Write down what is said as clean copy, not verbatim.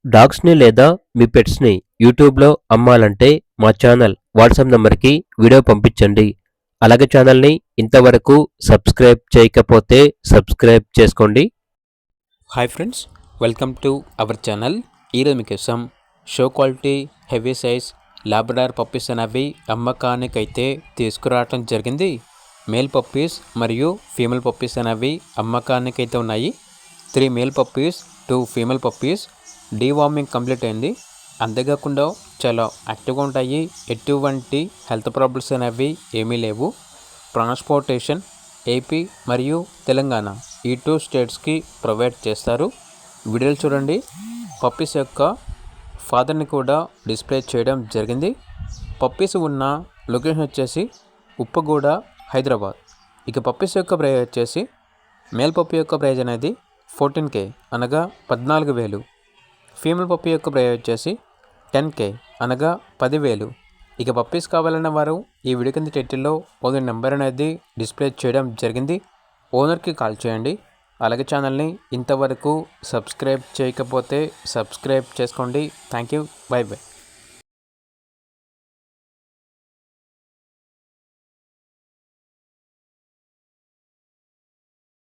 డాగ్స్‌ని లేదా మీ పెట్స్‌ని యూట్యూబ్‌లో అమ్మాలంటే మా ఛానల్ వాట్సాప్ నంబర్‌కి వీడియో పంపించండి. అలాగే ఛానల్‌ని ఇంతవరకు సబ్స్క్రైబ్ చేయకపోతే సబ్స్క్రైబ్ చేసుకోండి. Hi friends, welcome to our channel. ఈరోజు మీకోసం show quality heavy size Labrador puppies అనేవి అమ్మకానికైతే తీసుకురావటం జరిగింది. మేల్ పప్పీస్ మరియు ఫీమేల్ పప్పీస్ అనేవి అమ్మకానికైతే ఉన్నాయి. 3 male puppies 2 female puppies. Deworming complete అయింది. అంతేకాకుండా చాలా యాక్టివ్గా ఉంటాయి. ఎటువంటి హెల్త్ ప్రాబ్లమ్స్ అనేవి ఏమీ లేవు. ట్రాన్స్పోర్టేషన్ ఏపీ మరియు తెలంగాణ ఈ 2 స్టేట్స్కి ప్రొవైడ్ చేస్తారు. వీడియోలు చూడండి. పప్పీస్ యొక్క ఫాదర్ని కూడా డిస్ప్లే చేయడం జరిగింది. పప్పీస్ ఉన్న లొకేషన్ వచ్చేసి ఉప్పగూడ, హైదరాబాద్. ఇక పప్పీస్ యొక్క ప్రైజ్ వచ్చేసి మేల్ పప్పీ యొక్క ప్రైజ్ అనేది 14K అనగా 14,000. ఫీమేల్ పప్పీ యొక్క ప్రైజ్ వచ్చేసి 10K అనగా 10,000. ఇక పప్పీస్ కావాలన్న వారు ఈ వీడియో కింద టైటిల్లో ఓనర్ నెంబర్ అనేది డిస్ప్లే చేయడం జరిగింది. ఓనర్కి కాల్ చేయండి. అలాగే ఛానల్ని ఇంతవరకు సబ్స్క్రైబ్ చేయకపోతే సబ్స్క్రైబ్ చేసుకోండి. Thank you. By by.